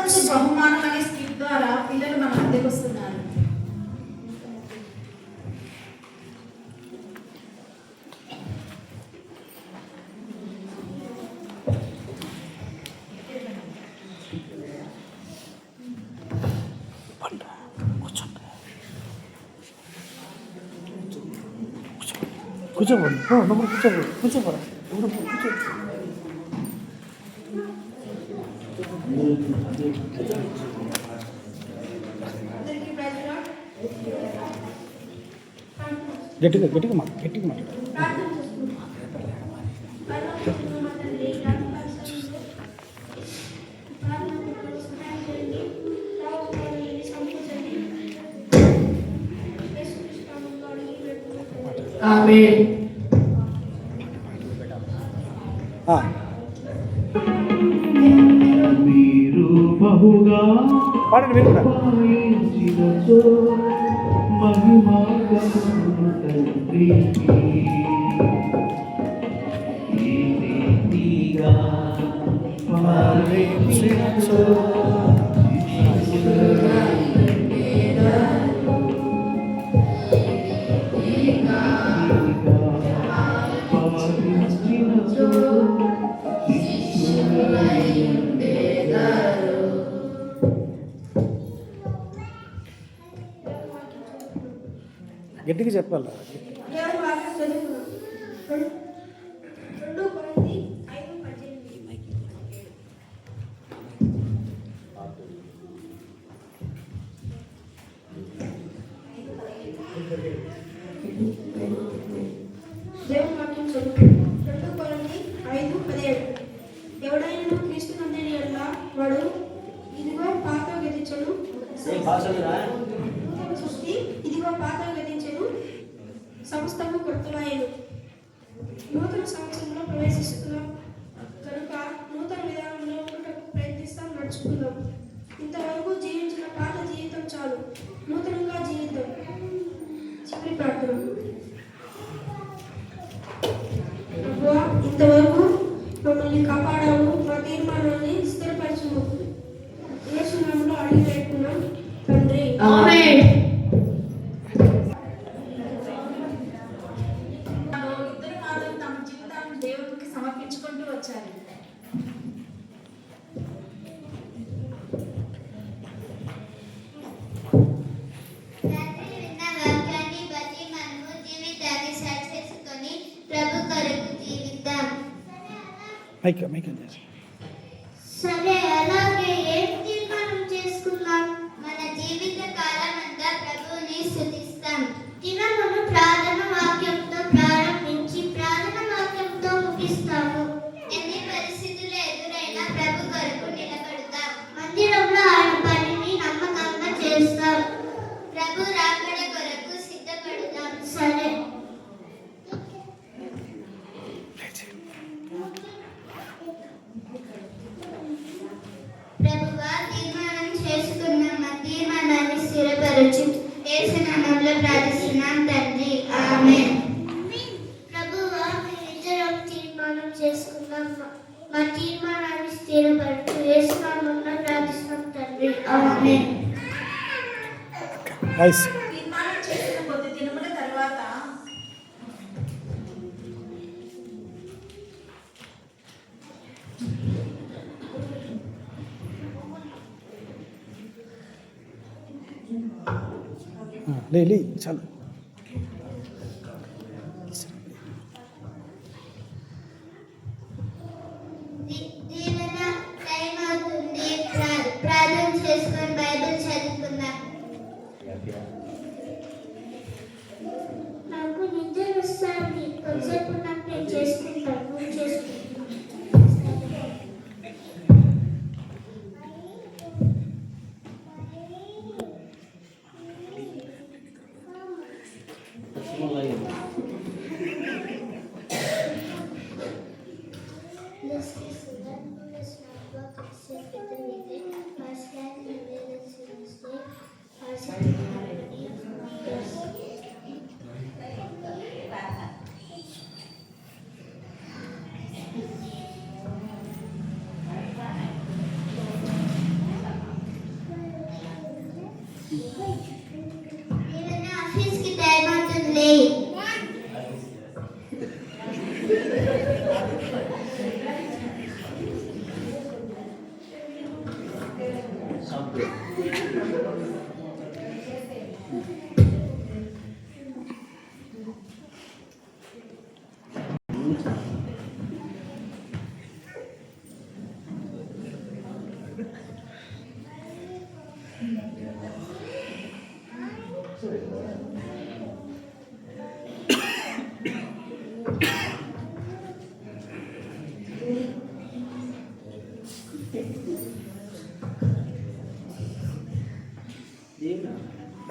వంతు బహుమానం అనే స్కిట్ ద్వారా పిల్లలు మన మధ్యకు వస్తున్నారు. కూర్చోబోండి, కూర్చోబోరా కూర్చో. గట్టిగా మాట్లాడు. ఆమేన్. మీరు బహుగా పాడండి మీరు కూడా. మహిమా తండ్రికి ఈ రీతిగా పాలించినచో గట్టిగా చెప్పాలి. దేవుని వాక్యం చదువుకుందాం. 2 కొరింథీ 5:17. ఎవడైనా క్రీస్తు నందలి యెడల వాడు ఇదిగో పాత గతించెను, సృష్టి ఇదిగో పాత గతించెను, సమస్తము కొత్తవాయెను. నూతన సంవత్సరంలో ప్రవేశిస్తున్నాం కనుక నూతన విధానంలో ఉండటకు ప్రయత్నిస్తాం, నడుచుకుందాం. ఇంతవరకు జీవించిన పాత జీవితం చాలు, నూతనంగా జీవితం. చివరి ప్రార్థన. ప్రభువా, ఇంతవరకు మమ్మల్ని కాపాడాము, మా తీర్మానాన్ని స్థిరపరచుము. యేసు నామములో అడిగి పెట్టుకున్నాం తండ్రి. ఆమేన్. ఇద్దరు మాత్రం తమ జీవితాన్ని దేవునికి సమర్పించుకుంటూ వచ్చారు. మైక్ సరే, అలాగే ఏం తీర్మానం చేసుకున్నాం? మన జీవిత కాలం అంతా ప్రభువుని స్తుతిస్తాం. దినమును ప్రార్థన వాక్యంతో ప్రారంభించి ప్రార్థన వాక్యంతో ముగిస్తాము. ఎన్ని పరిస్థితులు ఎదురైనా ప్రభు కొరకు నిలబడతాం. మందిరంలో ఆయన పనిని నమ్మకంగా చేస్తాం. ప్రభు రాకడ కొరకు సిద్ధపడతాం. సరే, ప్రభువా, తీర్మానం చేసుకున్నాం, మా తీర్మానాన్ని స్థిరపరచు. యేసు నామములో ప్రార్థిస్తున్నాం తండ్రి. ఆమేన్. ప్రభువా, మేమిద్దరం తీర్మానం చేసుకున్నాం, మా తీర్మానాన్ని స్థిరపరచు. యేసు నామములో ప్రార్థిస్తున్నాం తండ్రి. ఆమేన్. తీర్మానం చేసిన కొద్ది దినముల తర్వాత లే చాలు. దీవెన టైం అవుతుంది. ప్రార్థన చేసుకొని బైబిల్ చదువుకుందాం. నాకు నిద్ర వస్తుంది, కొంచెంసేపు నాకు నేను చేసుకుంటాను, నువ్వు చేసుకుంటాను.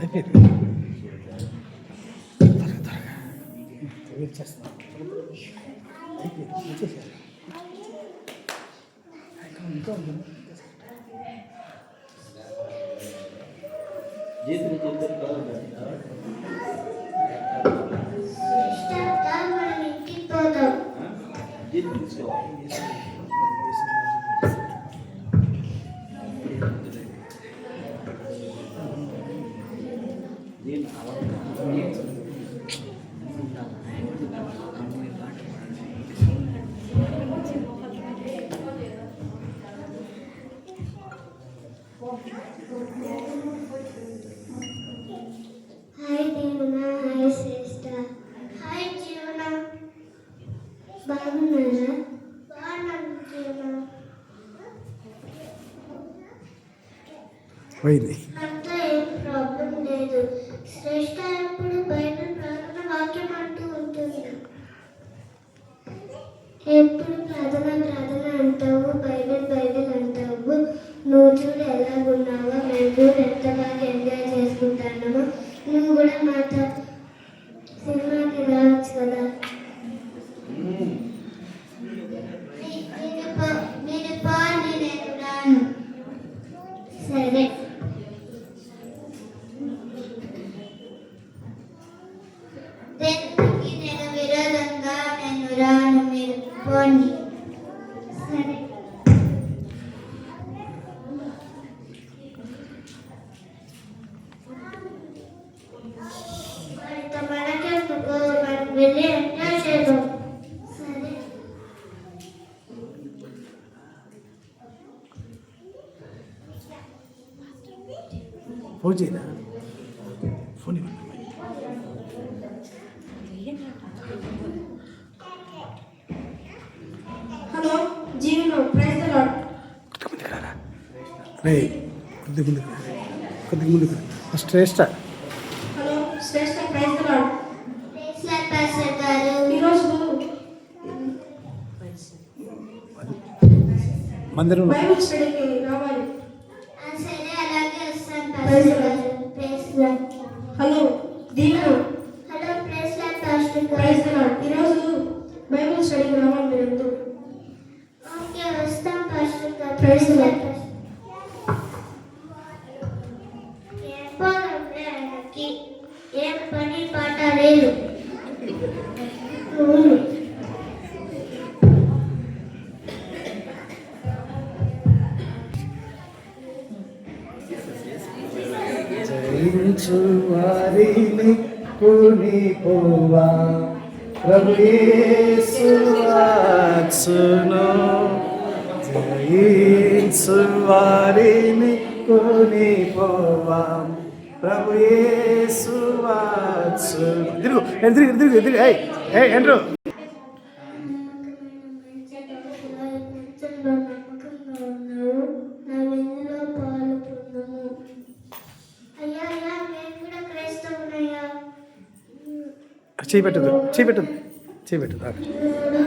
అయిపోయింది. త్వరగా త్వరగా వెయిట్ చేస్తాను. అయిపోయింది, వచ్చేసారు. ఇంకా ఉంది. సిస్టర్ మనం ఇంటికి పోదాం. హాయ్ దీవెన, హాయ్ సిస్టర్. హాయ్ జీవన, బాగున్నారా? బాగున్నాను జీవన. పోయింది. అంతా ఏం ప్రాబ్లం లేదు. శ్రేష్ఠ ఎప్పుడు బయట ప్రార్థన వాక్యం అంటూ ఉంటుంది. ఎప్పుడు ప్రార్థన ప్రార్థన అంటావు, బైబిల్ అంటావు. నువ్వు చూడు ఎలాగున్నావో, మేము చూడు ఎంత బాగా ఎంజాయ్ చేసుకుంటున్నామో. నువ్వు కూడా మాతో సినిమాకి రావచ్చు కదా. నేను పాని, నేను రాను. సరే. దేవునికి నేను విరోధంగా నేను రాను, మీరు పోండి. సరే. మరితో మనకెందుకు, మనం వెళ్ళి ఎంజాయ్ చేద్దాం. సరే. ఫోన్ చేయనా? ఫోన్ ఇవ్వండి. హలో జీవన, ప్రైజ్ ది లార్డ్. కొద్దిగా ముందుకు రారా. రే కొద్దిగా ముందుకు రా, కొద్దిగా ముందుకు రా. Shreshta hello Shreshta, praise the lord. Praise lord pastor గారు. ఈరోజు మందిరంలో బైబిల్ స్టడీకి రావాలి. సరే, అలాగే వస్తాను పాస్టర్ గారు. Praise lord. Hello Deevena, hello praise lord pastor praise the గారు. లార్డ్. ఈరోజు బైబిల్ స్టడీకి రావాలి మీరు. ఓకే, వస్తాం పాస్టర్ గారు. Praise lord. ఏం పోదంటే ఆయనకి ఏం పని పాట లేదు. అవును. జయించు వారిని కొనిపోవా ప్రభు యేసు వచ్చును. జయించు వారిని కొనిపోవా ప్రభు యేసు వచ్చును. ఎదురు ఎదురు ఎదురు ఎదురు. ఎండ్రు నమ్మకంగా ఉన్నావు. నా వెన్నులో పాలు పొందము. అయ్యా అయ్యా, నేను కూడా క్రైస్తవునయ్యా. చేయి పెట్టదు, చేయి పెట్టదు, చేయి పెట్టదు. దేవుడా,